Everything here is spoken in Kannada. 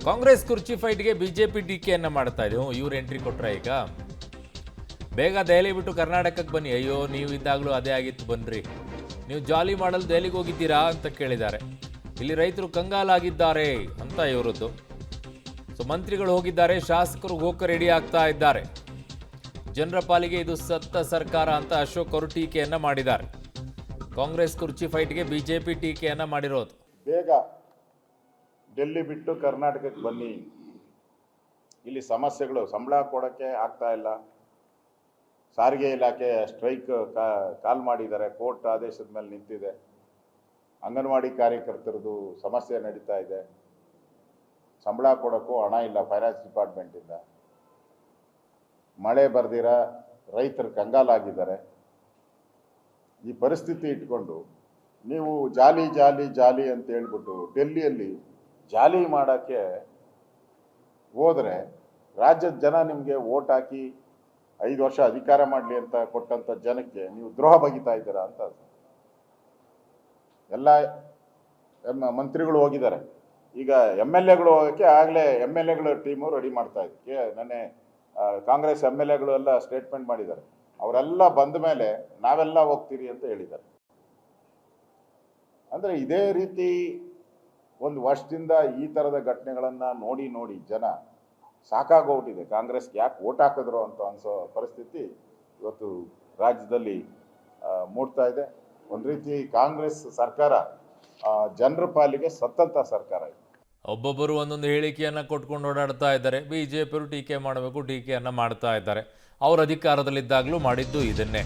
ಕಾಂಗ್ರೆಸ್ ಕುರ್ಚಿ ಫೈಟ್ಗೆ ಬಿಜೆಪಿ ಟೀಕೆಯನ್ನ ಮಾಡ್ತಾ ಇದೆ. ಇವ್ರು ಎಂಟ್ರಿ ಕೊಟ್ರ ಈಗ ಬೇಗ ದೆಹಲಿ ಬಿಟ್ಟು ಕರ್ನಾಟಕಕ್ಕೆ ಬನ್ನಿ. ಅಯ್ಯೋ ನೀವು ಇದ್ದಾಗಲೂ ಅದೇ ಆಗಿತ್ತು, ಬನ್ರಿ. ನೀವು ಜಾಲಿ ಮಾಡಲು ದೆಹಲಿಗೆ ಹೋಗಿದ್ದೀರಾ ಅಂತ ಕೇಳಿದ್ದಾರೆ. ಇಲ್ಲಿ ರೈತರು ಕಂಗಾಲಾಗಿದ್ದಾರೆ ಅಂತ ಇವರದ್ದು. ಸೊ ಮಂತ್ರಿಗಳು ಹೋಗಿದ್ದಾರೆ, ಶಾಸಕರು ಹೋಗಕ್ಕೆ ರೆಡಿ ಆಗ್ತಾ ಇದ್ದಾರೆ. ಜನರ ಪಾಲಿಗೆ ಇದು ಸತ್ತ ಸರ್ಕಾರ ಅಂತ ಅಶೋಕ್ ಅವರು ಟೀಕೆಯನ್ನ ಮಾಡಿದ್ದಾರೆ. ಕಾಂಗ್ರೆಸ್ ಕುರ್ಚಿ ಫೈಟ್ಗೆ ಬಿಜೆಪಿ ಟೀಕೆಯನ್ನ ಮಾಡಿರೋದು. ಬೇಗ ಡೆಲ್ಲಿ ಬಿಟ್ಟು ಕರ್ನಾಟಕಕ್ಕೆ ಬನ್ನಿ, ಇಲ್ಲಿ ಸಮಸ್ಯೆಗಳು, ಸಂಬಳ ಕೊಡೋಕ್ಕೆ ಆಗ್ತಾ ಇಲ್ಲ, ಸಾರಿಗೆ ಇಲಾಖೆ ಸ್ಟ್ರೈಕ್ ಕಾಲ್ ಮಾಡಿದ್ದಾರೆ, ಕೋರ್ಟ್ ಆದೇಶದ ಮೇಲೆ ನಿಂತಿದೆ, ಅಂಗನವಾಡಿ ಕಾರ್ಯಕರ್ತರದು ಸಮಸ್ಯೆ ನಡೀತಾ ಇದೆ, ಸಂಬಳ ಕೊಡೋಕ್ಕೂ ಹಣ ಇಲ್ಲ ಫೈನಾನ್ಸ್ ಡಿಪಾರ್ಟ್ಮೆಂಟಿಂದ, ಮಳೆ ಬರ್ದಿರ ರೈತರು ಕಂಗಾಲಾಗಿದ್ದಾರೆ. ಈ ಪರಿಸ್ಥಿತಿ ಇಟ್ಕೊಂಡು ನೀವು ಜಾಲಿ ಜಾಲಿ ಜಾಲಿ ಅಂತ ಹೇಳ್ಬಿಟ್ಟು ಡೆಲ್ಲಿಯಲ್ಲಿ ಜಾಲಿ ಮಾಡೋಕ್ಕೆ ಹೋದರೆ ರಾಜ್ಯದ ಜನ ನಿಮಗೆ ವೋಟ್ ಹಾಕಿ 5 ವರ್ಷ ಅಧಿಕಾರ ಮಾಡಲಿ ಅಂತ ಕೊಟ್ಟಂಥ ಜನಕ್ಕೆ ನೀವು ದ್ರೋಹ ಬಗಿತಾ ಇದ್ದೀರಾ ಅಂತ. ಎಲ್ಲ ಮಂತ್ರಿಗಳು ಹೋಗಿದ್ದಾರೆ. ಈಗ MLAಗಳು ಹೋಗೋಕ್ಕೆ ಆಗಲೇ MLAಗಳ ಟೀಮು ರೆಡಿ ಮಾಡ್ತಾ ಇದ್ದಕ್ಕೆ ನೆನ್ನೆ ಕಾಂಗ್ರೆಸ್ MLAಗಳು ಎಲ್ಲ ಸ್ಟೇಟ್ಮೆಂಟ್ ಮಾಡಿದ್ದಾರೆ. ಅವರೆಲ್ಲ ಬಂದ ಮೇಲೆ ನಾವೆಲ್ಲ ಹೋಗ್ತೀರಿ ಅಂತ ಹೇಳಿದ್ದಾರೆ. ಅಂದರೆ ಇದೇ ರೀತಿ ಒಂದು ವರ್ಷದಿಂದ ಈ ಥರದ ಘಟನೆಗಳನ್ನು ನೋಡಿ ನೋಡಿ ಜನ ಸಾಕಾಗೋಗ್ಬಿಟ್ಟಿದೆ. ಕಾಂಗ್ರೆಸ್ಗೆ ಯಾಕೆ ವೋಟ್ ಹಾಕಿದ್ರು ಅಂತ ಅನಿಸೋ ಪರಿಸ್ಥಿತಿ ಇವತ್ತು ರಾಜ್ಯದಲ್ಲಿ ಮೂಡ್ತಾ ಇದೆ. ಒಂದು ರೀತಿ ಕಾಂಗ್ರೆಸ್ ಸರ್ಕಾರ ಜನರ ಪಾಲಿಗೆ ಸತ್ತಂಥ ಸರ್ಕಾರ ಇದೆ. ಒಬ್ಬೊಬ್ಬರು ಒಂದೊಂದು ಹೇಳಿಕೆಯನ್ನು ಕೊಟ್ಕೊಂಡು ಓಡಾಡ್ತಾ ಇದ್ದಾರೆ. ಬಿಜೆಪಿಯವರು ಟೀಕೆ ಮಾಡಬೇಕು, ಟೀಕೆಯನ್ನು ಮಾಡ್ತಾ ಇದ್ದಾರೆ. ಅವರು ಅಧಿಕಾರದಲ್ಲಿದ್ದಾಗಲೂ ಮಾಡಿದ್ದು ಇದನ್ನೇ.